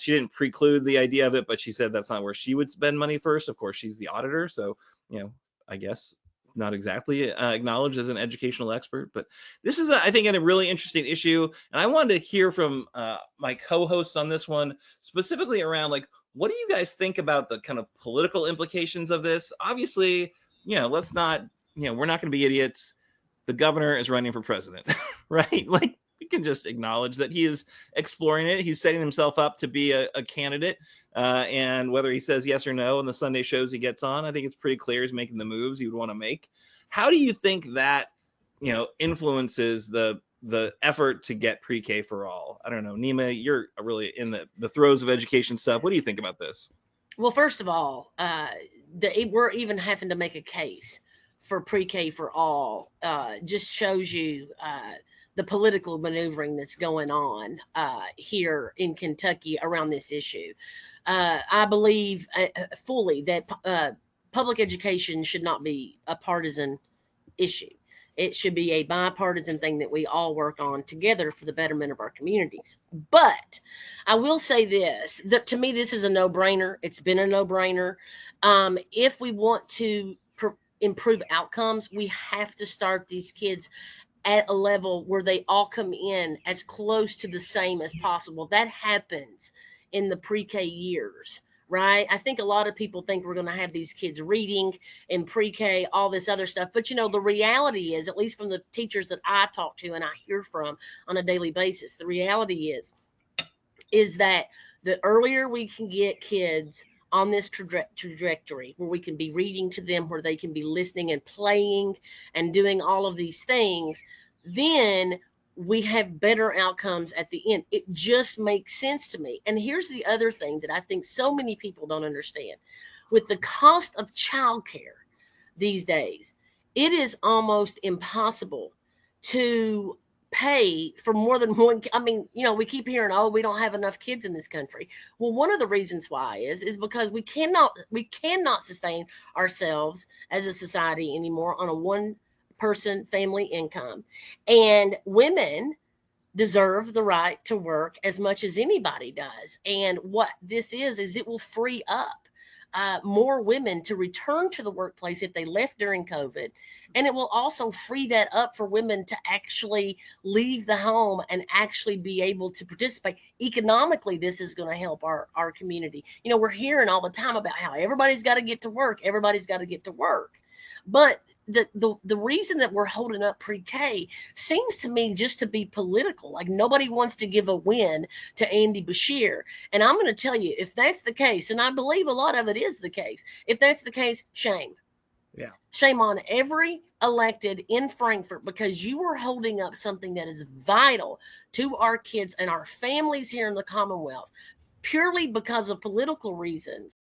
She didn't preclude the idea of it, but she said that's not where she would spend money first. Of course, she's the auditor, so I guess not exactly acknowledged as an educational expert. But this is, I think, a really interesting issue, and I wanted to hear from my co-hosts on this one, specifically around like, what do you guys think about the kind of political implications of this? Obviously, let's not, we're not going to be idiots. The governor is running for president, right? Like, we can just acknowledge that he is exploring it. He's setting himself up to be a candidate. And whether he says yes or no in the Sunday shows he gets on, I think it's pretty clear he's making the moves he would want to make. How do you think that, influences the effort to get pre-K for all? I don't know. Nima, you're really in the throes of education stuff. What do you think about this? Well, first of all, we're even having to make a case for pre-K for all. Just shows you the political maneuvering that's going on here in Kentucky around this issue. I believe fully that public education should not be a partisan issue. It should be a bipartisan thing that we all work on together for the betterment of our communities. But I will say this, that to me, this is a no brainer. It's been a no brainer. If we want to improve outcomes, we have to start these kids at a level where they all come in as close to the same as possible. That happens in the pre-K years, right? I think a lot of people think we're going to have these kids reading in pre-K, all this other stuff. But the reality is, at least from the teachers that I talk to and I hear from on a daily basis, the reality is that the earlier we can get kids on this trajectory where we can be reading to them, where they can be listening and playing and doing all of these things, then we have better outcomes at the end. It just makes sense to me. And here's the other thing that I think so many people don't understand. With the cost of childcare these days, it is almost impossible to pay for more than one. I mean, we keep hearing, oh, we don't have enough kids in this country. Well, one of the reasons why is because we cannot sustain ourselves as a society anymore on a one person family income. And women deserve the right to work as much as anybody does. And what this is it will free up more women to return to the workplace if they left during COVID. And it will also free that up for women to actually leave the home and actually be able to participate. Economically, this is going to help our community. We're hearing all the time about how everybody's got to get to work. Everybody's got to get to work. But the reason that we're holding up pre-K seems to me just to be political. Like nobody wants to give a win to Andy Beshear. And I'm going to tell you, if that's the case, and I believe a lot of it is the case, if that's the case, shame. Yeah. Shame on every elected in Frankfort, because you are holding up something that is vital to our kids and our families here in the Commonwealth purely because of political reasons.